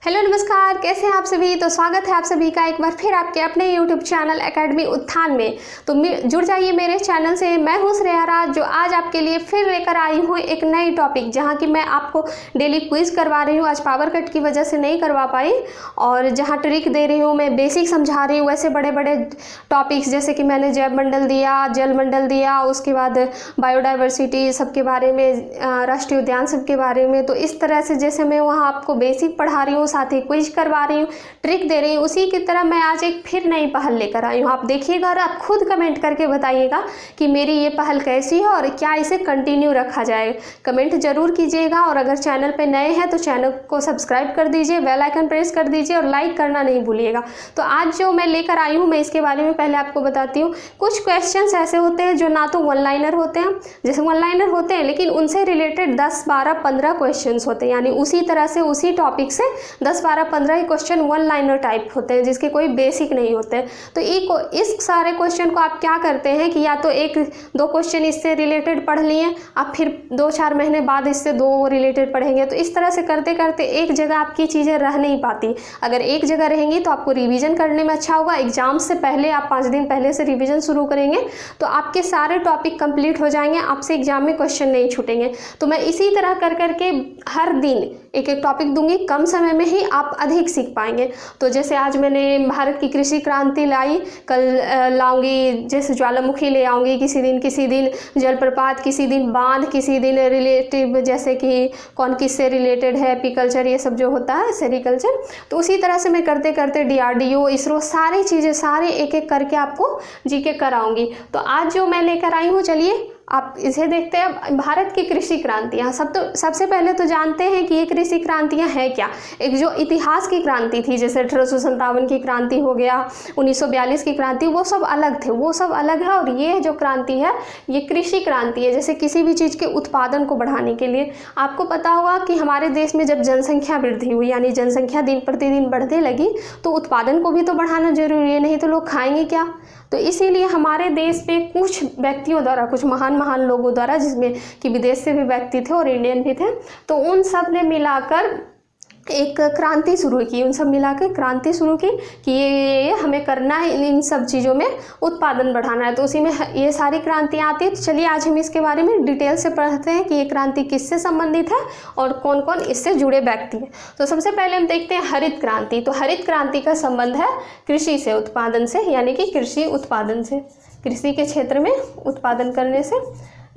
Hello नमस्कार, कैसे हैं आप सभी। तो स्वागत है आप सभी का एक बार फिर आपके अपने यूट्यूब चैनल एकेडमी उत्थान में। तो जुड़ जाइए मेरे चैनल से। मैं हूं श्रेया राज, जो आज आपके लिए फिर लेकर आई हूं एक नई टॉपिक, जहां की मैं आपको डेली क्विज करवा रही हूं। आज पावर कट की वजह से नहीं करवा पाई, और जहां ट्रिक दे रही हूँ, मैं बेसिक समझा रही हूँ। वैसे बड़े बड़े टॉपिक्स जैसे कि मैंने जैव मंडल दिया, जल मंडल दिया, उसके बाद बायोडाइवर्सिटी सबके बारे में, राष्ट्रीय उद्यान सबके बारे में। तो इस तरह से जैसे मैं वहाँ आपको बेसिक पढ़ा रही हूँ, साथ ही क्विज करवा रही हूँ, ट्रिक दे रही हूँ, उसी की तरह मैं आज एक फिर नई पहल लेकर आई हूँ। आप देखिएगा और आप खुद कमेंट करके बताइएगा कि मेरी ये पहल कैसी है और क्या इसे कंटिन्यू रखा जाए। कमेंट जरूर कीजिएगा, और अगर चैनल पे नए हैं तो चैनल को सब्सक्राइब कर दीजिए, बेल आइकन प्रेस कर दीजिए और लाइक करना नहीं भूलिएगा। तो आज जो मैं लेकर आई हूँ, मैं इसके बारे में पहले आपको बताती हूँ। कुछ क्वेश्चंस ऐसे होते हैं जो ना तो वन लाइनर होते हैं, जैसे वन लाइनर होते हैं, लेकिन उनसे रिलेटेड 10, 12, 15 क्वेश्चंस होते हैं। यानी उसी तरह से उसी टॉपिक से 10, 12, 15 ही क्वेश्चन वन लाइनर टाइप होते हैं, जिसके कोई बेसिक नहीं होते। तो इस सारे क्वेश्चन को आप क्या करते हैं कि या तो एक दो क्वेश्चन इससे रिलेटेड पढ़ लिए, आप फिर 2-4 महीने बाद इससे 2 रिलेटेड पढ़ेंगे। तो इस तरह से करते करते एक जगह आपकी चीज़ें रह नहीं पाती। अगर एक जगह रहेंगी तो आपको रिवीजन करने में अच्छा होगा। एग्जाम से पहले आप 5 दिन पहले से रिवीजन शुरू करेंगे तो आपके सारे टॉपिक कंप्लीट हो जाएंगे, आपसे एग्जाम में क्वेश्चन नहीं छूटेंगे। तो मैं इसी तरह कर करके हर दिन एक एक टॉपिक दूंगी, कम समय में ही आप अधिक सीख पाएंगे। तो जैसे आज मैंने भारत की कृषि क्रांति लाई, कल लाऊंगी जैसे ज्वालामुखी ले आऊँगी, किसी दिन जलप्रपात, किसी दिन बांध, किसी दिन रिलेटिव जैसे कि कौन किससे रिलेटेड है, एपीकल्चर, ये सब जो होता है सेरिकल्चर। तो उसी तरह से मैं करते करते DRDO, इसरो, सारी चीज़ें सारे एक एक करके आपको जीके कराऊंगी। तो आज जो मैं लेकर आई हूँ, चलिए आप इसे देखते हैं। भारत की कृषि क्रांतियाँ, सबसे पहले तो जानते हैं कि ये कृषि क्रांतियाँ हैं क्या। एक जो इतिहास की क्रांति थी, जैसे 1857 की क्रांति हो गया, 1942 की क्रांति, वो सब अलग थे, वो सब अलग है। और ये जो क्रांति है, ये कृषि क्रांति है। जैसे किसी भी चीज़ के उत्पादन को बढ़ाने के लिए, आपको पता होगा कि हमारे देश में जब जनसंख्या वृद्धि हुई, यानी जनसंख्या दिन प्रतिदिन बढ़ने लगी, तो उत्पादन को भी तो बढ़ाना जरूरी है, नहीं तो लोग खाएंगे क्या। तो इसीलिए हमारे देश में कुछ व्यक्तियों द्वारा, कुछ महान लोगों द्वारा, जिसमें कि विदेश से भी व्यक्ति थे और इंडियन भी थे, तो उन सब ने मिलाकर एक क्रांति शुरू की। उन सब मिलाकर क्रांति शुरू की कि ये हमें करना है, इन सब चीज़ों में उत्पादन बढ़ाना है। तो उसी में ये सारी क्रांतियाँ आती हैं। तो चलिए आज हम इसके बारे में डिटेल से पढ़ते हैं कि ये क्रांति किससे संबंधित है और कौन कौन इससे जुड़े व्यक्ति हैं। तो सबसे पहले हम देखते हैं हरित क्रांति। तो हरित क्रांति का संबंध है कृषि से, उत्पादन से, यानी कि कृषि उत्पादन से, कृषि के क्षेत्र में उत्पादन करने से।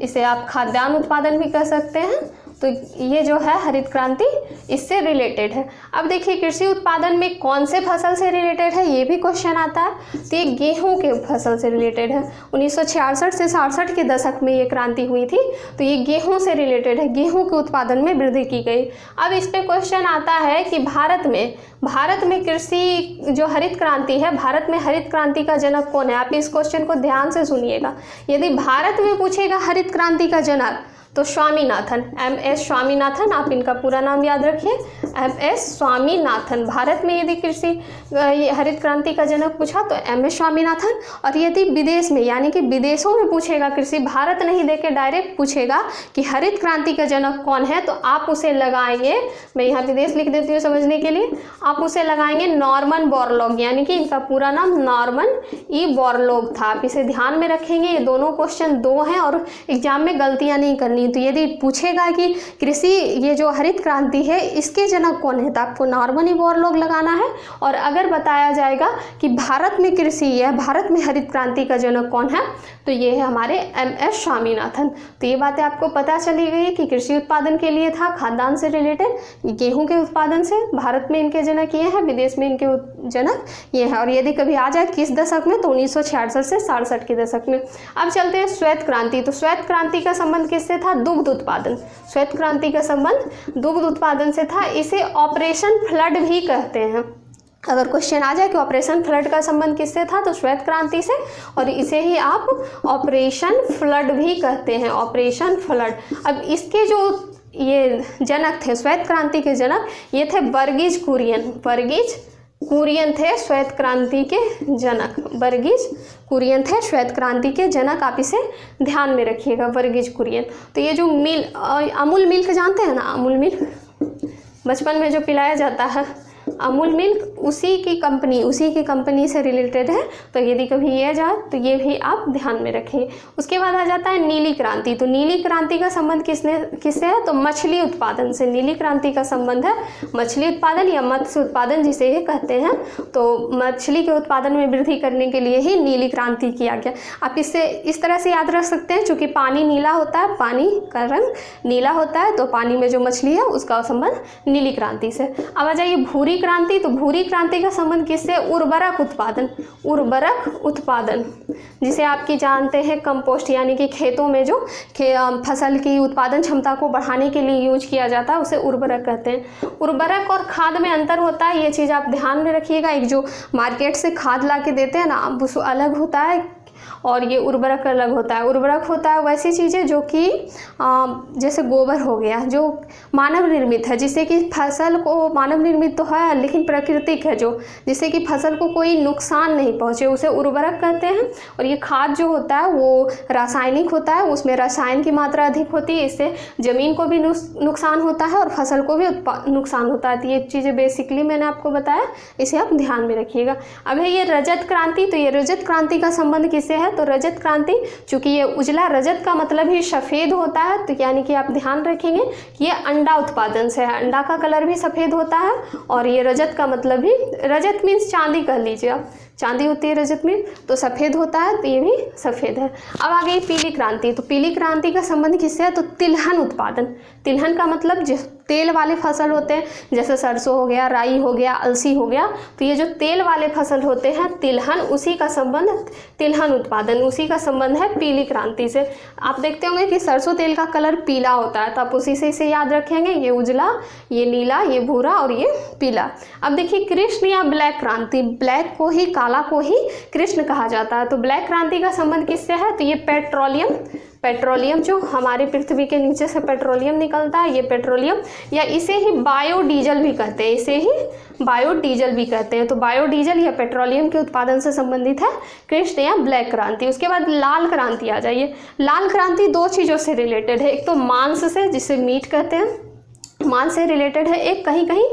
इसे आप खाद्यान्न उत्पादन भी कर सकते हैं। तो ये जो है हरित क्रांति, इससे रिलेटेड है। अब देखिए कृषि उत्पादन में कौन से फसल से रिलेटेड है, ये भी क्वेश्चन आता है। तो ये गेहूं के फसल से रिलेटेड है। 1966 से 67 के दशक में ये क्रांति हुई थी। तो ये गेहूं से रिलेटेड है, गेहूं के उत्पादन में वृद्धि की गई। अब इस पे क्वेश्चन आता है कि भारत में कृषि जो हरित क्रांति है, भारत में हरित क्रांति का जनक कौन है। आप इस क्वेश्चन को ध्यान से सुनिएगा। यदि भारत में पूछेगा हरित क्रांति का जनक, तो स्वामीनाथन, MS स्वामीनाथन, आप इनका पूरा नाम याद रखिए, MS स्वामीनाथन। भारत में यदि कृषि हरित क्रांति का जनक पूछा तो MS स्वामीनाथन। और यदि विदेश में, यानी कि विदेशों में पूछेगा कृषि, भारत नहीं देके डायरेक्ट पूछेगा कि हरित क्रांति का जनक कौन है, तो आप उसे लगाएंगे, मैं यहाँ विदेश लिख देती हूँ समझने के लिए, आप उसे लगाएंगे नॉर्मन बोरलॉग, यानी कि इनका पूरा नाम नॉर्मन E बोरलॉग था। आप इसे ध्यान में रखेंगे। ये दोनों क्वेश्चन 2 हैं और एग्जाम में गलतियाँ नहीं करनी। तो यदि पूछेगा कि कृषि, ये जो हरित क्रांति है, इसके जनक कौन है, तो आपको नॉर्मन ई बोरलॉग लगाना है। और अगर बताया जाएगा कि भारत में कृषि है, भारत में हरित क्रांति का जनक कौन है, तो ये है हमारे MS स्वामीनाथन। तो ये बातें आपको पता चली गई कि कृषि उत्पादन के लिए था, खाद्यान्न से रिलेटेड, गेहूं के उत्पादन से भारत में इनके जनक ये हैं, विदेश में इनके जनक ये हैं। और यदि कभी आ जाए किस दशक में, तो 1966 से 67 के दशक में। अब चलते हैं श्वेत क्रांति। तो श्वेत क्रांति का संबंध किससे था, दुग्ध उत्पादन। श्वेत क्रांति का संबंध दुग्ध उत्पादन से था। इसे ऑपरेशन फ्लड भी कहते हैं। अगर क्वेश्चन आ जाए कि ऑपरेशन फ्लड का संबंध किससे था, तो श्वेत क्रांति से, और इसे ही आप ऑपरेशन फ्लड भी कहते हैं, ऑपरेशन फ्लड। अब इसके जो ये जनक थे, श्वेत क्रांति के जनक, ये थे वर्गीज कुरियन। वर्गीज कुरियन थे श्वेत क्रांति के जनक, वर्गीज कुरियन थे श्वेत क्रांति के जनक। आप इसे ध्यान में रखिएगा, वर्गीज कुरियन। तो ये जो अमूल मिल्क जानते हैं ना, अमूल मिल्क बचपन में जो पिलाया जाता है, अमूल मिल्क उसी की कंपनी से रिलेटेड है, तो यदि कभी ये जाए तो ये भी आप ध्यान में रखें। उसके बाद आ जाता है नीली क्रांति। तो नीली क्रांति का संबंध किससे है? तो मछली उत्पादन से नीली क्रांति का संबंध है मछली उत्पादन या मत्स्य उत्पादन जिसे ये कहते हैं। तो मछली के उत्पादन में वृद्धि करने के लिए ही नीली क्रांति किया गया। आप इससे इस तरह से याद रख सकते हैं, चूँकि पानी नीला होता है, पानी का रंग नीला होता है, तो पानी में जो मछली है उसका संबंध नीली क्रांति से। अब आ जाइए भूरी क्रांति। तो भूरी क्रांति का संबंध किससे? उर्वरक उत्पादन जिसे आपकी जानते हैं कंपोस्ट, यानी कि खेतों में जो फसल की उत्पादन क्षमता को बढ़ाने के लिए यूज किया जाता है उसे उर्वरक कहते हैं। उर्वरक और खाद में अंतर होता है, ये चीज़ आप ध्यान में रखिएगा। एक जो मार्केट से खाद ला के देते हैं ना, वो अलग होता है और ये उर्वरक अलग होता है। उर्वरक होता है वैसी चीज़ें जो कि जैसे गोबर हो गया, जो मानव निर्मित है, जिससे कि फसल को, मानव निर्मित तो है लेकिन प्राकृतिक है, जो जिससे कि फसल को कोई नुकसान नहीं पहुँचे, उसे उर्वरक कहते हैं। और ये खाद जो होता है वो रासायनिक होता है, उसमें रसायन की मात्रा अधिक होती है, इससे ज़मीन को भी नुकसान होता है और फसल को भी नुकसान होता है। तो ये चीज़ें बेसिकली मैंने आपको बताया, इसे आप ध्यान में रखिएगा। अब है ये रजत क्रांति। तो ये रजत क्रांति का संबंध किससे है? तो रजत क्रांति, चूंकि ये उजला, रजत का मतलब ही सफ़ेद होता है, तो यानी कि आप ध्यान रखेंगे कि ये अंडा उत्पादन से है। अंडा का कलर भी सफ़ेद होता है और ये रजत का मतलब भी, रजत मीन्स चांदी कह लीजिए आप, चांदी होती है रजत में, तो सफ़ेद होता है, तो ये भी सफ़ेद है। अब आ गई पीली क्रांति। तो पीली क्रांति का संबंध किससे है? तो तिलहन उत्पादन। तिलहन का मतलब जो तेल वाले फसल होते हैं, जैसे सरसों हो गया, राई हो गया, अलसी हो गया, तो ये जो तेल वाले फसल होते हैं तिलहन, उसी का संबंध, तिलहन उत्पादन उसी का संबंध है पीली क्रांति से। आप देखते होंगे कि सरसों तेल का कलर पीला होता है, तो आप उसी से इसे याद रखेंगे, ये उजला, ये नीला, ये भूरा और ये पीला। अब देखिए कृष्ण या ब्लैक क्रांति। ब्लैक को ही, काला को ही कृष्ण कहा जाता है। तो ब्लैक क्रांति का संबंध किससे है? तो ये पेट्रोलियम जो हमारे पृथ्वी के नीचे से पेट्रोलियम निकलता है, ये पेट्रोलियम, या इसे ही बायोडीजल भी कहते हैं, इसे ही बायोडीजल भी कहते हैं। तो बायोडीजल या पेट्रोलियम के उत्पादन से संबंधित है कृष्ण या ब्लैक क्रांति। उसके बाद लाल क्रांति आ जाइए। लाल क्रांति दो चीज़ों से रिलेटेड है, एक तो मांस से, जिसे मीट कहते हैं, मांस से रिलेटेड है, एक कहीं कहीं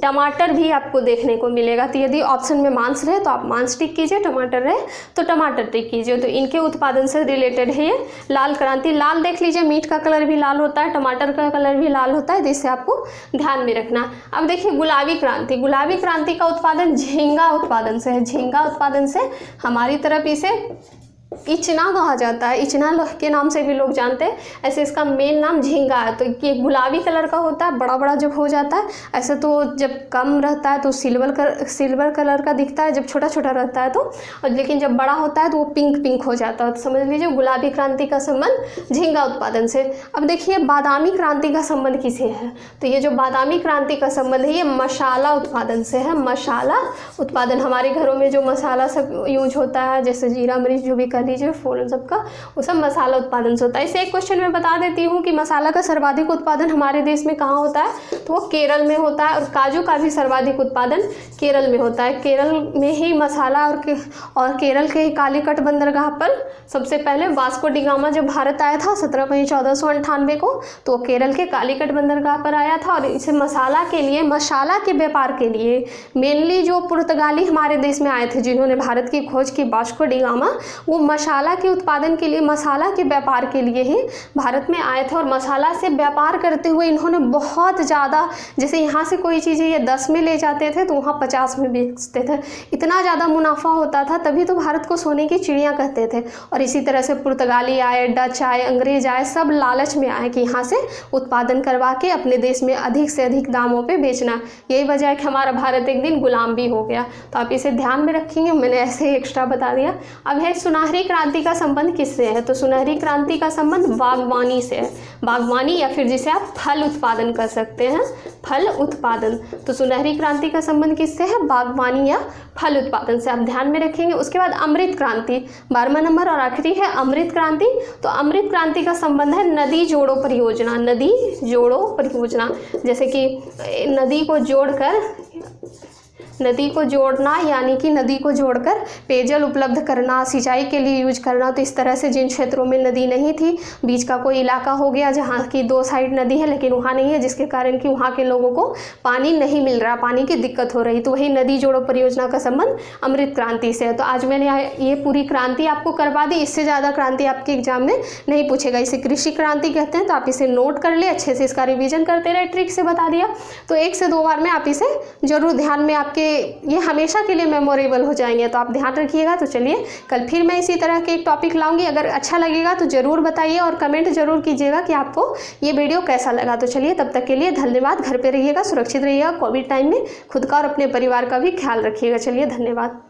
टमाटर भी आपको देखने को मिलेगा। तो यदि ऑप्शन में मांस रहे तो आप मांस टिक कीजिए, टमाटर रहे तो टमाटर टिक कीजिए। तो इनके उत्पादन से रिलेटेड है ये लाल क्रांति। लाल देख लीजिए, मीट का कलर भी लाल होता है, टमाटर का कलर भी लाल होता है, तो इससे आपको ध्यान में रखना। अब देखिए गुलाबी क्रांति। गुलाबी क्रांति का उत्पादन झींगा उत्पादन से है। झींगा उत्पादन से हमारी तरफ इसे इचना कहा जाता है, इचना के नाम से भी लोग जानते हैं, ऐसे इसका मेन नाम झींगा है। तो ये गुलाबी कलर का होता है, बड़ा बड़ा जब हो जाता है, ऐसे तो जब कम रहता है तो सिल्वर कलर का दिखता है, जब छोटा छोटा रहता है तो, और लेकिन जब बड़ा होता है तो वो पिंक हो जाता है। तो समझ लीजिए गुलाबी क्रांति का संबंध झींगा उत्पादन से। अब देखिए बादामी क्रांति का संबंध किसे है? तो ये जो बादामी क्रांति का संबंध है ये मसाला उत्पादन से है। मसाला उत्पादन, हमारे घरों में जो मसाला सब यूज होता है, जैसे जीरा मरीच जो भी कर लीजिए, फोरन सबका, वो सब मसाला उत्पादन से होता है। इसे एक क्वेश्चन में बता देती हूँ कि मसाला का सर्वाधिक उत्पादन हमारे देश में कहाँ होता है? तो वो केरल में होता है। और काजू का भी सर्वाधिक उत्पादन केरल में होता है। केरल में ही मसाला और केरल के ही कालीकट बंदरगाह पर सबसे पहले वास्को डी गामा जब भारत आया था 17 मई 1498 को, तो केरल के कालीकट बंदरगाह पर आया था। और इसे मसाला के लिए, मसाला के व्यापार के लिए मेनली जो पुर्तगाली हमारे देश में आए थे, जिन्होंने भारत की खोज की, वास्को डी गामा, वो मसाला के उत्पादन के लिए, मसाला के व्यापार के लिए ही भारत में आए थे। और मसाला से व्यापार करते हुए इन्होंने बहुत ज़्यादा, जैसे यहाँ से कोई चीज़ें ये 10 में ले जाते थे तो वहाँ 50 में बेचते थे, इतना ज़्यादा मुनाफा होता था, तभी तो भारत को सोने की चिड़िया कहते थे। और इसी तरह से पुर्तगाली आए, डच आए, अंग्रेज आए, सब लालच में आए कि यहाँ से उत्पादन करवा के अपने देश में अधिक से अधिक दामों पे बेचना। यही वजह है कि हमारा भारत एक दिन गुलाम भी हो गया। तो आप इसे ध्यान में रखेंगे, मैंने ऐसे ही एक्स्ट्रा बता दिया। अब है सुनहरी क्रांति का संबंध किससे है? तो सुनहरी क्रांति का संबंध बागवानी से है। बागवानी, या फिर जिसे आप फल उत्पादन कर सकते हैं, फल उत्पादन। तो सुनहरी क्रांति का संबंध किससे है? बागवानी या फल उत्पादन से, आप ध्यान में रखेंगे। उसके बाद अमृत क्रांति, 12वां नंबर और आखिरी है अमृत क्रांति। तो अमृत क्रांति का संबंध है नदी जोड़ो परियोजना। नदी जोड़ो परियोजना, जैसे कि नदी को जोड़कर नदी को जोड़ना, यानी कि नदी को जोड़कर पेयजल उपलब्ध करना, सिंचाई के लिए यूज करना। तो इस तरह से जिन क्षेत्रों में नदी नहीं थी, बीच का कोई इलाका हो गया जहाँ की 2 साइड नदी है लेकिन वहाँ नहीं है, जिसके कारण कि वहाँ के लोगों को पानी नहीं मिल रहा, पानी की दिक्कत हो रही, तो वही नदी जोड़ो परियोजना का संबंध अमृत क्रांति से है। तो आज मैंने ये पूरी क्रांति आपको करवा दी, इससे ज़्यादा क्रांति आपके एग्जाम में नहीं पूछेगा। इसे कृषि क्रांति कहते हैं, तो आप इसे नोट कर ले, अच्छे से इसका रिवीजन करते रहे, ट्रिक से बता दिया। तो 1 से 2 बार में आप इसे जरूर ध्यान में, आपके ये हमेशा के लिए मेमोरेबल हो जाएंगे, तो आप ध्यान रखिएगा। तो चलिए कल फिर मैं इसी तरह के एक टॉपिक लाऊंगी। अगर अच्छा लगेगा तो ज़रूर बताइए और कमेंट जरूर कीजिएगा कि आपको ये वीडियो कैसा लगा। तो चलिए तब तक के लिए धन्यवाद। घर पे रहिएगा, सुरक्षित रहिएगा, कोविड टाइम में खुद का और अपने परिवार का भी ख्याल रखिएगा। चलिए धन्यवाद।